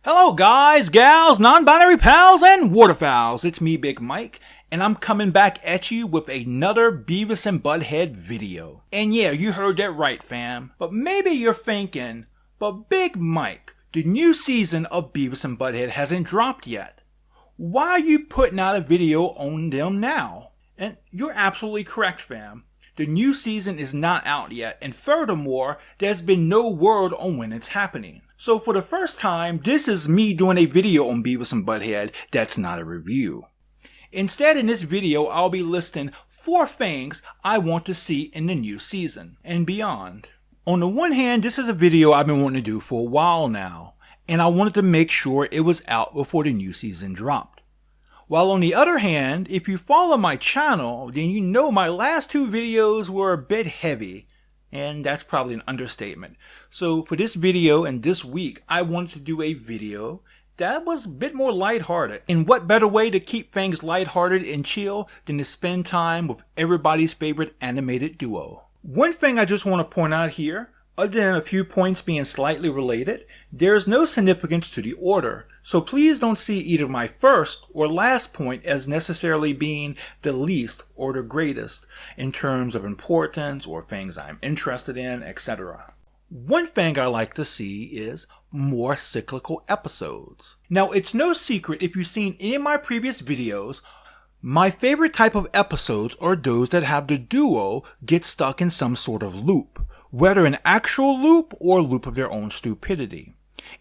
Hello guys, gals, non-binary pals, and waterfowls. It's me, Big Mike, and I'm coming back at you with another Beavis and Butt-Head video. And yeah, you heard that right, fam. But maybe you're thinking, but Big Mike, the new season of Beavis and Butt-Head hasn't dropped yet. Why are you putting out a video on them now? And you're absolutely correct, fam. The new season is not out yet, and furthermore, there's been no word on when it's happening. So for the first time, this is me doing a video on Beavis and Butt-Head that's not a review. Instead, in this video, I'll be listing 4 things I want to see in the new season and beyond. On the one hand, this is a video I've been wanting to do for a while now, and I wanted to make sure it was out before the new season dropped. While on the other hand, if you follow my channel, then you know my last 2 videos were a bit heavy. And that's probably an understatement. So for this video and this week, I wanted to do a video that was a bit more lighthearted. And what better way to keep things lighthearted and chill than to spend time with everybody's favorite animated duo. One thing I just want to point out here, other than a few points being slightly related, there's no significance to the order. So please don't see either my first or last point as necessarily being the least or the greatest in terms of importance or things I'm interested in, etc. One thing I like to see is more cyclical episodes. Now, it's no secret if you've seen any of my previous videos, my favorite type of episodes are those that have the duo get stuck in some sort of loop, whether an actual loop or a loop of their own stupidity.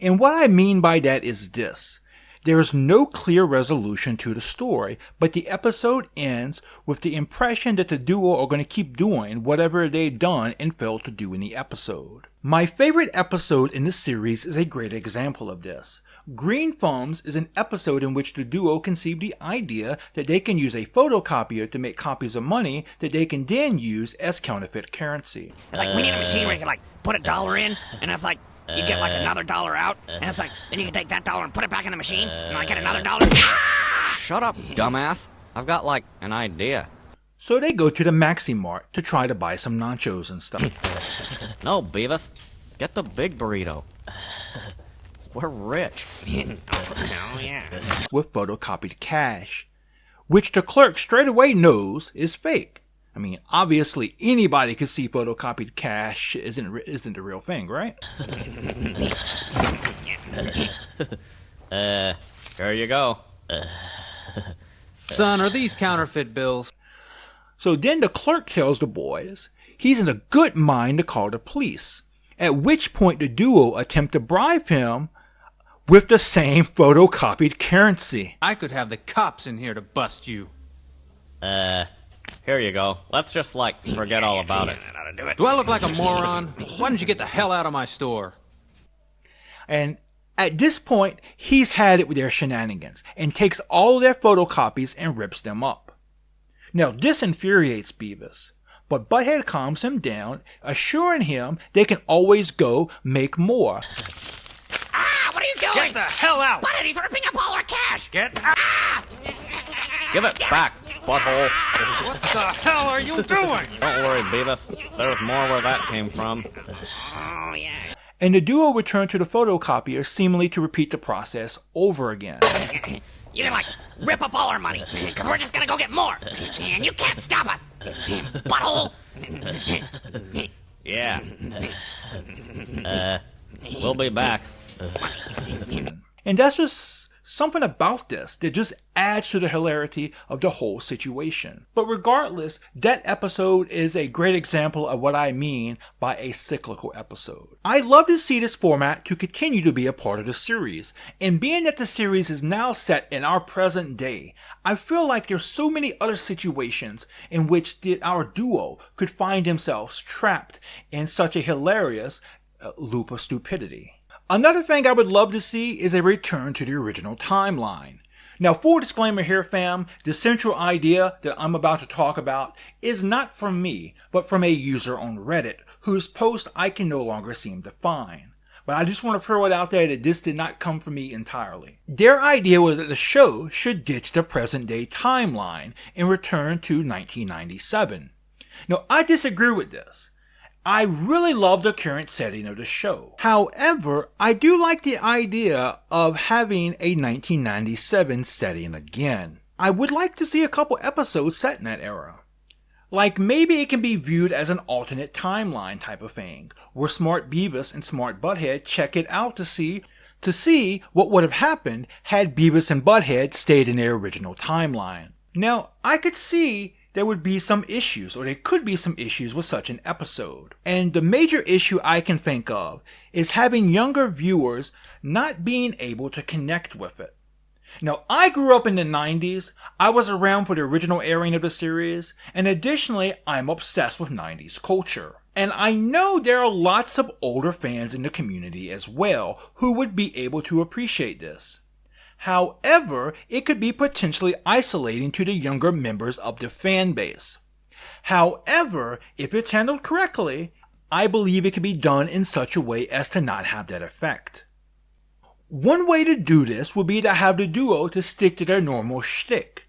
And what I mean by that is this. There is no clear resolution to the story, but the episode ends with the impression that the duo are going to keep doing whatever they've done and failed to do in the episode. My favorite episode in the series is a great example of this. Green Thumbs is an episode in which the duo conceived the idea that they can use a photocopier to make copies of money that they can then use as counterfeit currency. We need a machine where you can put $1 in, and it's you get another $1 out, and it's then you can take that $1 and put it back in the machine, and I get another $1. Shut up, dumbass. I've got an idea. So they go to the Maxi Mart to try to buy some nachos and stuff. No, Beavis. Get the big burrito. We're rich. Oh, yeah. With photocopied cash, which the clerk straight away knows is fake. I mean, obviously anybody could see photocopied cash isn't the real thing, right? Here you go. Son, are these counterfeit bills? So then the clerk tells the boys he's in a good mind to call the police, at which point the duo attempt to bribe him with the same photocopied currency. I could have the cops in here to bust you. Here you go. Let's just, forget all about it. Do I look like a moron? Why don't you get the hell out of my store? And at this point, he's had it with their shenanigans and takes all of their photocopies and rips them up. Now, this infuriates Beavis, but Butt-Head calms him down, assuring him they can always go make more. What are you doing? Get the hell out! Butt-Head, he's ripping up all our cash! Get... Give it back, butthole. What the hell are you doing? Don't worry, Beavis. There's more where that came from. Oh, yeah. And the duo return to the photocopier, seemingly to repeat the process over again. You can, rip up all our money, because we're just gonna go get more, and you can't stop us, butthole! Yeah. We'll be back. And that's just something about this that just adds to the hilarity of the whole situation. But regardless, that episode is a great example of what I mean by a cyclical episode. I'd love to see this format to continue to be a part of the series. And being that the series is now set in our present day, I feel like there's so many other situations in which our duo could find themselves trapped in such a hilarious loop of stupidity. Another thing I would love to see is a return to the original timeline. Now, full disclaimer here, fam, the central idea that I'm about to talk about is not from me, but from a user on Reddit, whose post I can no longer seem to find. But I just want to throw it out there that this did not come from me entirely. Their idea was that the show should ditch the present day timeline and return to 1997. Now, I disagree with this. I really love the current setting of the show. However, I do like the idea of having a 1997 setting again. I would like to see a couple episodes set in that era. Like maybe it can be viewed as an alternate timeline type of thing, where Smart Beavis and Smart Butt-Head check it out to see what would have happened had Beavis and Butt-Head stayed in their original timeline. Now, I could see there would be some issues, or there could be some issues with such an episode. And the major issue I can think of is having younger viewers not being able to connect with it. Now, I grew up in the 90s, I was around for the original airing of the series, and additionally, I'm obsessed with 90s culture. And I know there are lots of older fans in the community as well who would be able to appreciate this. However, it could be potentially isolating to the younger members of the fan base. However, if it's handled correctly, I believe it can be done in such a way as to not have that effect. One way to do this would be to have the duo to stick to their normal shtick.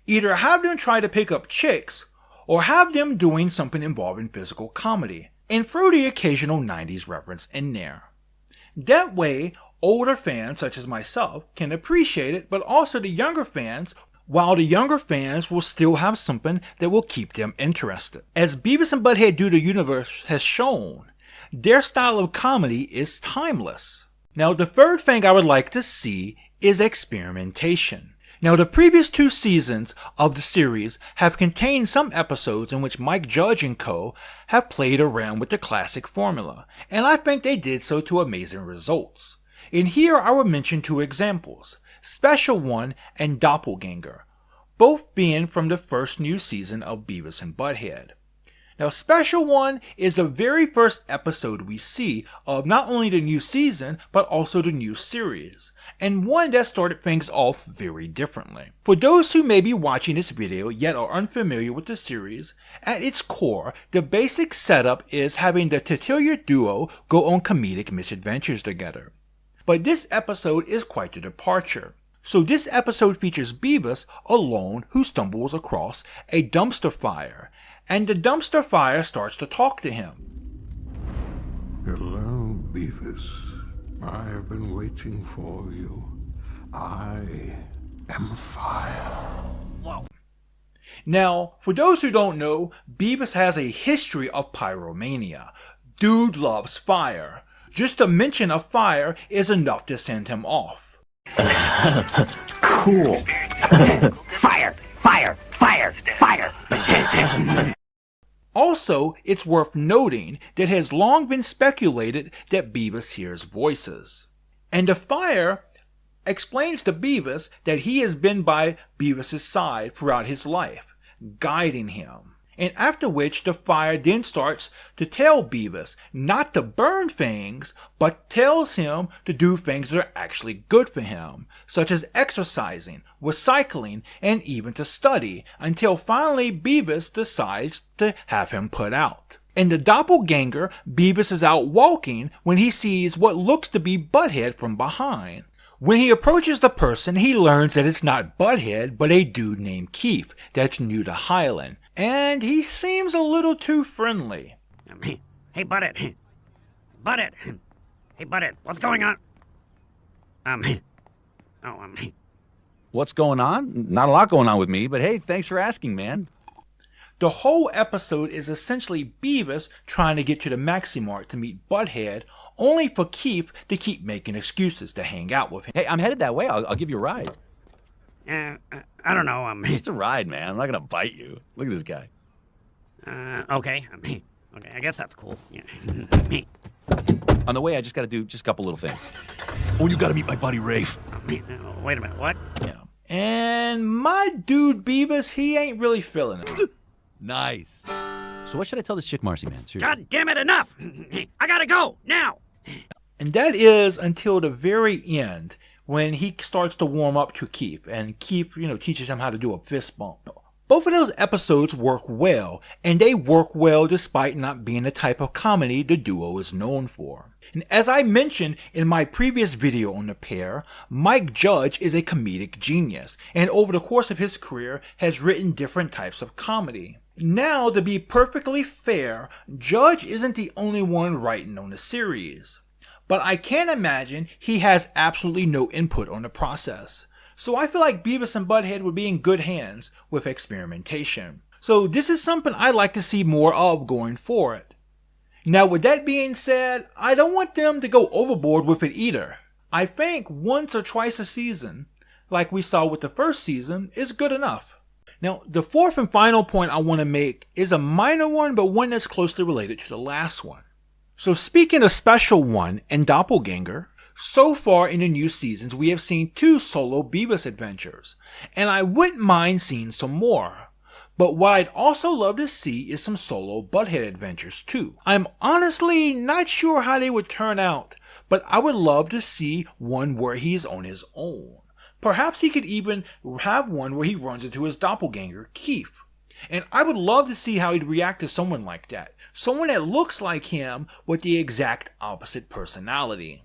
Either have them try to pick up chicks, or have them doing something involving physical comedy, and throw the occasional 90s reference in there. That way, older fans such as myself can appreciate it, but also the younger fans, while the younger fans will still have something that will keep them interested. As Beavis and Butt-Head Do the Universe has shown, their style of comedy is timeless. Now, the third thing I would like to see is experimentation. Now, the previous 2 seasons of the series have contained some episodes in which Mike Judge and co. have played around with the classic formula, and I think they did so to amazing results. And here I will mention 2 examples, Special One and Doppelganger, both being from the first new season of Beavis and Butt-Head. Now, Special One is the very first episode we see of not only the new season, but also the new series, and one that started things off very differently. For those who may be watching this video yet are unfamiliar with the series, at its core, the basic setup is having the titular duo go on comedic misadventures together. But this episode is quite a departure. So this episode features Beavis alone who stumbles across a dumpster fire, and the dumpster fire starts to talk to him. Hello, Beavis. I have been waiting for you. I am fire. Whoa. Now, for those who don't know, Beavis has a history of pyromania. Dude loves fire. Just the mention of fire is enough to send him off. Cool. Fire! Fire! Fire! Fire! Also, it's worth noting that it has long been speculated that Beavis hears voices. And the fire explains to Beavis that he has been by Beavis' side throughout his life, guiding him. And after which the fire then starts to tell Beavis not to burn things, but tells him to do things that are actually good for him, such as exercising, recycling, and even to study, until finally Beavis decides to have him put out. In the Doppelganger, Beavis is out walking when he sees what looks to be Butt-Head from behind. When he approaches the person, he learns that it's not Butt-Head, but a dude named Keith that's new to Highland, and he seems a little too friendly. Hey, Butt-Head. Butt-Head. Hey, Butt-Head, what's going on? What's going on? Not a lot going on with me, but hey, thanks for asking, man. The whole episode is essentially Beavis trying to get to the Maximart to meet Butt-Head, only for Keith to keep making excuses to hang out with him. Hey, I'm headed that way. I'll give you a ride. I don't know, Just a ride, man. I'm not gonna bite you. Look at this guy. okay. Okay, I guess that's cool. Yeah. On the way, I just gotta do just a couple little things. Oh, you gotta meet my buddy Rafe. Wait a minute, what? Yeah. And my dude Beavis, he ain't really feeling it. Nice. So what should I tell this chick, Marcy, man? Seriously. God damn it, enough! I gotta go, now! And that is until the very end, when he starts to warm up to Keith, and Keith, teaches him how to do a fist bump. Both of those episodes work well, and they work well despite not being the type of comedy the duo is known for. And as I mentioned in my previous video on the pair, Mike Judge is a comedic genius, and over the course of his career has written different types of comedy. Now, to be perfectly fair, Judge isn't the only one writing on the series. But I can't imagine he has absolutely no input on the process. So I feel like Beavis and Butt-Head would be in good hands with experimentation. So this is something I'd like to see more of going forward. Now with that being said, I don't want them to go overboard with it either. I think once or twice a season, like we saw with the first season, is good enough. Now the fourth and final point I want to make is a minor one, but one that's closely related to the last one. So speaking of Special One and Doppelganger, so far in the new seasons we have seen 2 solo Beavis adventures, and I wouldn't mind seeing some more. But what I'd also love to see is some solo Butt-Head adventures too. I'm honestly not sure how they would turn out, but I would love to see one where he's on his own. Perhaps he could even have one where he runs into his doppelganger, Keith. And I would love to see how he'd react to someone like that. Someone that looks like him with the exact opposite personality.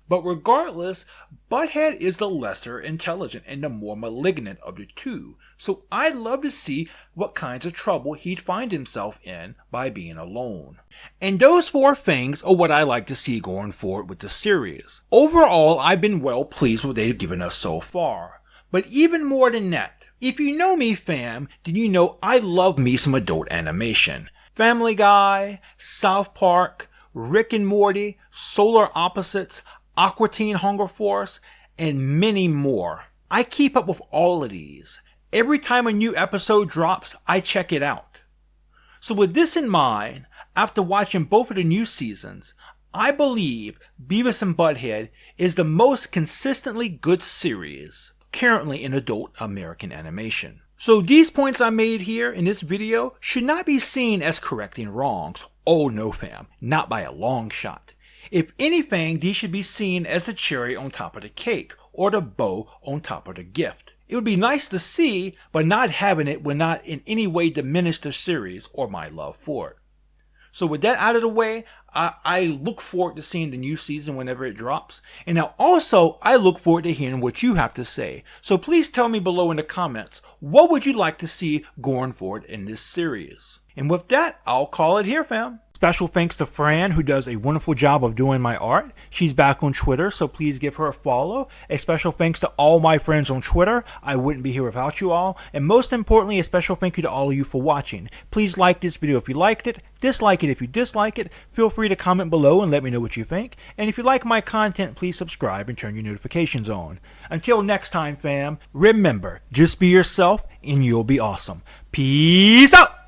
But regardless, Butt-Head is the lesser intelligent and the more malignant of the two. So I'd love to see what kinds of trouble he'd find himself in by being alone. And those 4 things are what I like to see going forward with the series. Overall, I've been well pleased with what they've given us so far. But even more than that, if you know me fam, then you know I love me some adult animation. Family Guy, South Park, Rick and Morty, Solar Opposites, Aqua Teen Hunger Force, and many more. I keep up with all of these. Every time a new episode drops, I check it out. So with this in mind, after watching both of the new seasons, I believe Beavis and Butt-Head is the most consistently good series currently in adult American animation. So these points I made here in this video should not be seen as correcting wrongs. Oh no fam, not by a long shot. If anything, these should be seen as the cherry on top of the cake, or the bow on top of the gift. It would be nice to see, but not having it would not in any way diminish the series or my love for it. So with that out of the way, I look forward to seeing the new season whenever it drops. And now also, I look forward to hearing what you have to say. So please tell me below in the comments, what would you like to see going forward in this series? And with that, I'll call it here fam. Special thanks to Fran, who does a wonderful job of doing my art. She's back on Twitter, so please give her a follow. A special thanks to all my friends on Twitter. I wouldn't be here without you all. And most importantly, a special thank you to all of you for watching. Please like this video if you liked it. Dislike it if you dislike it. Feel free to comment below and let me know what you think. And if you like my content, please subscribe and turn your notifications on. Until next time, fam, remember, just be yourself and you'll be awesome. Peace out!